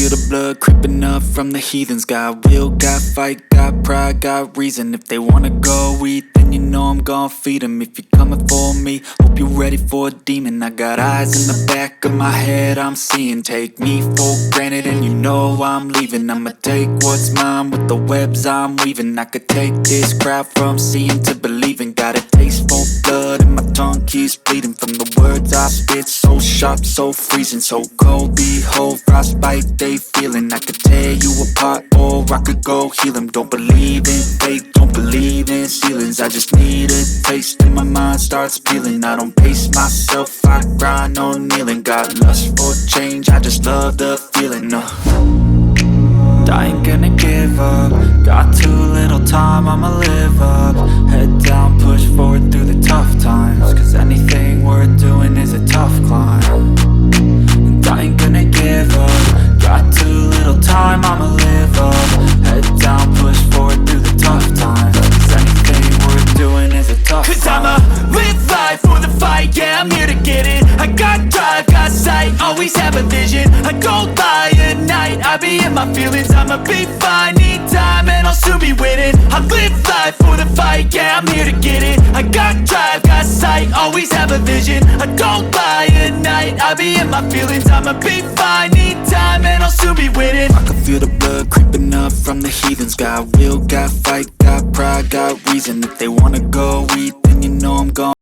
feel the blood creeping up from the heathens. Got will, got fight, got pride, got reason. If they wanna go eat, then you know I'm gon' feed them. If you're coming for me, hope you're ready for a demon. I got eyes in the back of my head, I'm seeing. Take me for granted and you know I'm leaving. I'ma take what's mine with the webs I'm weaving. I could take this crowd from seeing to believing. Got a taste for blood and my tongue keeps bleeding from the words I spit. So sharp, so freezing, so cold. Behold, frostbite they feeling. I could tear you apart or I could go heal them. Don't believe in fate, don't believe in ceilings. I just need a taste and my mind starts peeling. I don't pace myself, I grind on kneeling. Got lust for change, I just love the feeling. I ain't gonna give up. Got too little time, I'ma live up. Head down, push forward through the tough times. Cause anything worth doing is a tough climb. And I ain't gonna give up. Got too little time, I'ma live up. Head down, push forward through the tough times. Cause anything worth doing is a tough climb. Cause I'ma live life for the fight, yeah, I'm here to get it. I got drive, got sight, always have a vision. I don't lie at night, I be in my feelings. I'ma be fine, need time and I'll soon be winning. I live life for the fight, yeah, I'm here to get it. I got drive, got sight, always have a vision. I don't lie at night, I be in my feelings. I'ma be fine, need time and I'll soon be winning. I can feel the blood creeping up from the heathens. Got will, got fight, got pride, got reason. If they wanna go eat, then you know I'm gone.